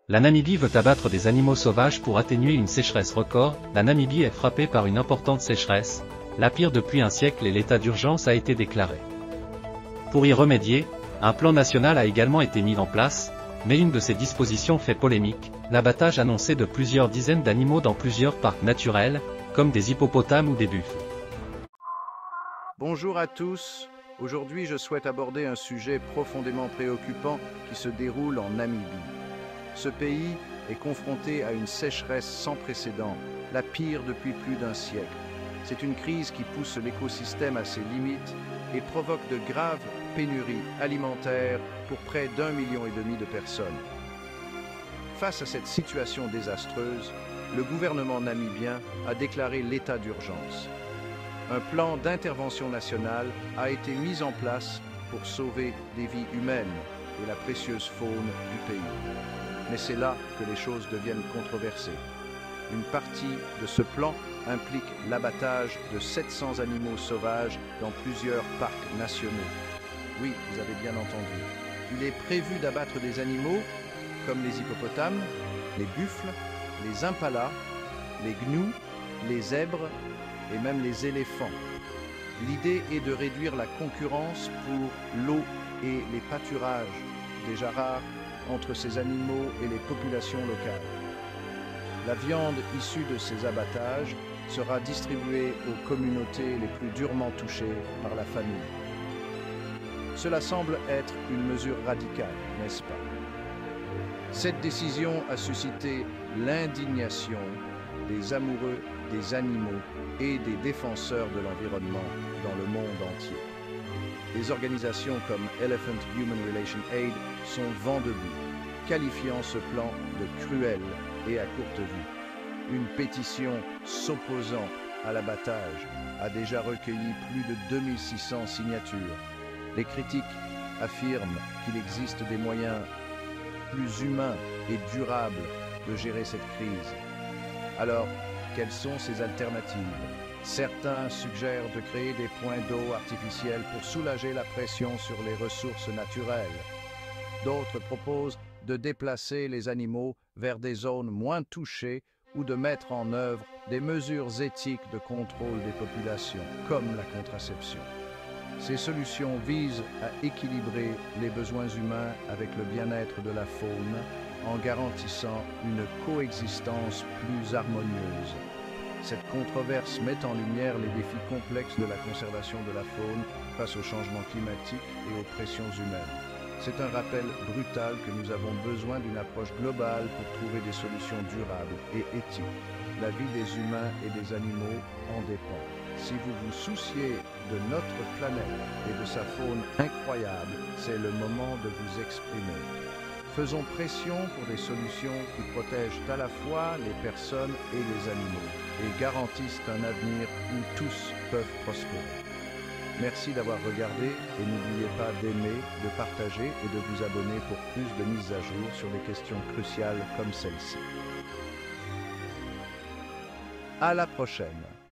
La Namibie veut abattre des animaux sauvages pour atténuer une sécheresse record. La Namibie est frappée par une importante sécheresse, la pire depuis un siècle, et l'état d'urgence a été déclaré. Pour y remédier, un plan national a également été mis en place, mais une de ces dispositions fait polémique, l'abattage annoncé de plusieurs dizaines d'animaux dans plusieurs parcs naturels, comme des hippopotames ou des buffles. Bonjour à tous. Aujourd'hui, je souhaite aborder un sujet profondément préoccupant qui se déroule en Namibie. Ce pays est confronté à une sécheresse sans précédent, la pire depuis plus d'un siècle. C'est une crise qui pousse l'écosystème à ses limites et provoque de graves pénuries alimentaires pour près d'1,5 million de personnes. Face à cette situation désastreuse, le gouvernement namibien a déclaré l'état d'urgence. Un plan d'intervention nationale a été mis en place pour sauver des vies humaines et la précieuse faune du pays. Mais c'est là que les choses deviennent controversées. Une partie de ce plan implique l'abattage de 700 animaux sauvages dans plusieurs parcs nationaux. Oui, vous avez bien entendu. Il est prévu d'abattre des animaux comme les hippopotames, les buffles, les impalas, les gnous, les zèbres et même les éléphants. L'idée est de réduire la concurrence pour l'eau et les pâturages, déjà rares, entre ces animaux et les populations locales. La viande issue de ces abattages sera distribuée aux communautés les plus durement touchées par la famine. Cela semble être une mesure radicale, n'est-ce pas? Cette décision a suscité l'indignation des amoureux des animaux et des défenseurs de l'environnement dans le monde entier. Des organisations comme Elephant Human Relation Aid sont vent debout, qualifiant ce plan de cruel et à courte vue. Une pétition s'opposant à l'abattage a déjà recueilli plus de 2600 signatures. Les critiques affirment qu'il existe des moyens plus humains et durables de gérer cette crise. Alors, quelles sont ces alternatives? Certains suggèrent de créer des points d'eau artificiels pour soulager la pression sur les ressources naturelles. D'autres proposent de déplacer les animaux vers des zones moins touchées ou de mettre en œuvre des mesures éthiques de contrôle des populations, comme la contraception. Ces solutions visent à équilibrer les besoins humains avec le bien-être de la faune en garantissant une coexistence plus harmonieuse. Cette controverse met en lumière les défis complexes de la conservation de la faune face au changement climatique et aux pressions humaines. C'est un rappel brutal que nous avons besoin d'une approche globale pour trouver des solutions durables et éthiques. La vie des humains et des animaux en dépend. Si vous vous souciez de notre planète et de sa faune incroyable, c'est le moment de vous exprimer. Faisons pression pour des solutions qui protègent à la fois les personnes et les animaux et garantissent un avenir où tous peuvent prospérer. Merci d'avoir regardé et n'oubliez pas d'aimer, de partager et de vous abonner pour plus de mises à jour sur des questions cruciales comme celle-ci. À la prochaine!